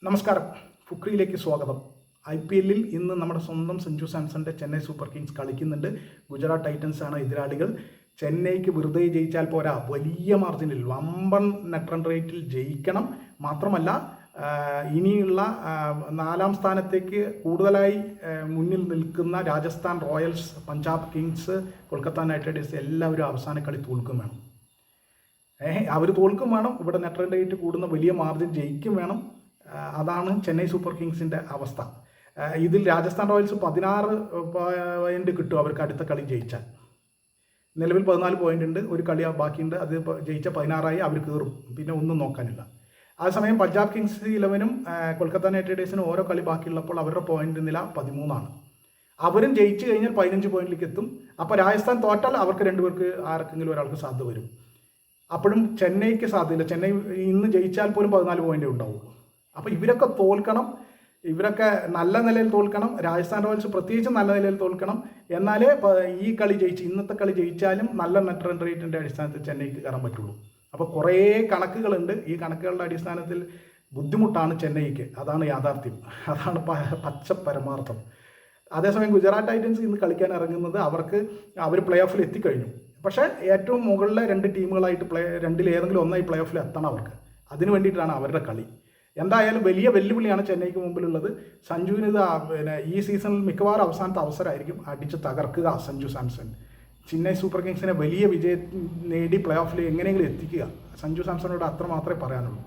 നമസ്കാരം. ഫുക്രിയിലേക്ക് സ്വാഗതം. IPL ഇന്ന് നമ്മുടെ സ്വന്തം സഞ്ജു സാംസന്റെ ചെന്നൈ സൂപ്പർ കിങ്സ് കളിക്കുന്നുണ്ട്. ഗുജറാത്ത് ടൈറ്റൻസ് ആണ് എതിരാളികൾ. ചെന്നൈക്ക് വെറുതെ ജയിച്ചാൽ പോരാ, വലിയ മാർജിനിൽ വമ്പൻ നെറ്റ് റൺ റേറ്റിൽ ജയിക്കണം. മാത്രമല്ല ഇനിയുള്ള 4ാം സ്ഥാനത്തേക്ക് കൂടുതലായി മുന്നിൽ നിൽക്കുന്ന Rajasthan Royals, Punjab Kings, Kolkata night Riders എല്ലാവരും അവസാന കളി തോൽക്കും വേണം. അവർ തോൽക്കും വേണം. ഇവിടെ നെറ്റ് റൺ റേറ്റ് കൂടുന്ന വലിയ മാർജിൻ ജയിക്കും വേണം. അതാണ് ചെന്നൈ സൂപ്പർ കിങ്സിൻ്റെ അവസ്ഥ. ഇതിൽ രാജസ്ഥാൻ റോയൽസ് 16 പോയിന്റ് കിട്ടും അവർക്ക് അടുത്ത കളി ജയിച്ചാൽ. നിലവിൽ 14 പോയിന്റ് ഉണ്ട്, ഒരു കളി ബാക്കിയുണ്ട്. അത് ജയിച്ച 16ആയി അവർ കയറും, പിന്നെ ഒന്നും നോക്കാനില്ല. അതേസമയം പഞ്ചാബ് കിങ്സ് 11-നും കൊൽക്കത്ത നൈറ്റ് റൈഡേഴ്സിനും ഓരോ കളി ബാക്കിയുള്ളപ്പോൾ അവരുടെ പോയിന്റ് നില 13ആണ്. അവരും ജയിച്ചു കഴിഞ്ഞാൽ 15 പോയിന്റിലേക്ക് എത്തും. അപ്പോൾ രാജസ്ഥാൻ തോറ്റാൽ അവർക്ക് രണ്ടുപേർക്ക് ആർക്കെങ്കിലും ഒരാൾക്ക് സാധ്യത വരും. അപ്പോഴും ചെന്നൈക്ക് സാധ്യതയില്ല. ചെന്നൈ ഇന്ന് ജയിച്ചാൽ പോലും 14 പോയിന്റേ ഉണ്ടാവുള്ളൂ. അപ്പോൾ ഇവരൊക്കെ തോൽക്കണം, ഇവരൊക്കെ നല്ല നിലയിൽ തോൽക്കണം. രാജസ്ഥാൻ റോയൽസ് പ്രത്യേകിച്ച് നല്ല നിലയിൽ തോൽക്കണം. എന്നാലേ ഈ കളി ജയിച്ച്, ഇന്നത്തെ കളി ജയിച്ചാലും നല്ല നെറ്റ് റൺ റേറ്റിൻ്റെ അടിസ്ഥാനത്തിൽ ചെന്നൈക്ക് കയറാൻ പറ്റുള്ളൂ. അപ്പോൾ കുറേ കണക്കുകളുണ്ട്. ഈ കണക്കുകളുടെ അടിസ്ഥാനത്തിൽ ബുദ്ധിമുട്ടാണ് ചെന്നൈക്ക്. അതാണ് യാഥാർത്ഥ്യം, അതാണ് പച്ച പരമാർത്ഥം. അതേസമയം ഗുജറാത്ത് ടൈറ്റൻസ് ഇന്ന് കളിക്കാൻ ഇറങ്ങുന്നത് അവർ പ്ലേ ഓഫിൽ എത്തിക്കഴിഞ്ഞു. പക്ഷേ ഏറ്റവും മുകളിലെ 2 ടീമുകളായിട്ട് രണ്ടിൽ ഏതെങ്കിലും ഒന്നായി പ്ലേ ഓഫിൽ എത്തണം അവർക്ക്. അതിന് വേണ്ടിയിട്ടാണ് അവരുടെ കളി. എന്തായാലും വലിയ വെല്ലുവിളിയാണ് ചെന്നൈക്ക് മുമ്പിലുള്ളത്. സഞ്ജുവിന് ഇത് ഈ സീസണിൽ മിക്കവാറും അവസാനത്തെ അവസരമായിരിക്കും അടിച്ച് തകർക്കുക. സഞ്ജു സാംസൺ ചെന്നൈ സൂപ്പർ കിങ്സിനെ വലിയ വിജയം നേടി പ്ലേ ഓഫിൽ എങ്ങനെയെങ്കിലും എത്തിക്കുക. സഞ്ജു സാംസണോട് അത്ര മാത്രമേ പറയാനുള്ളൂ.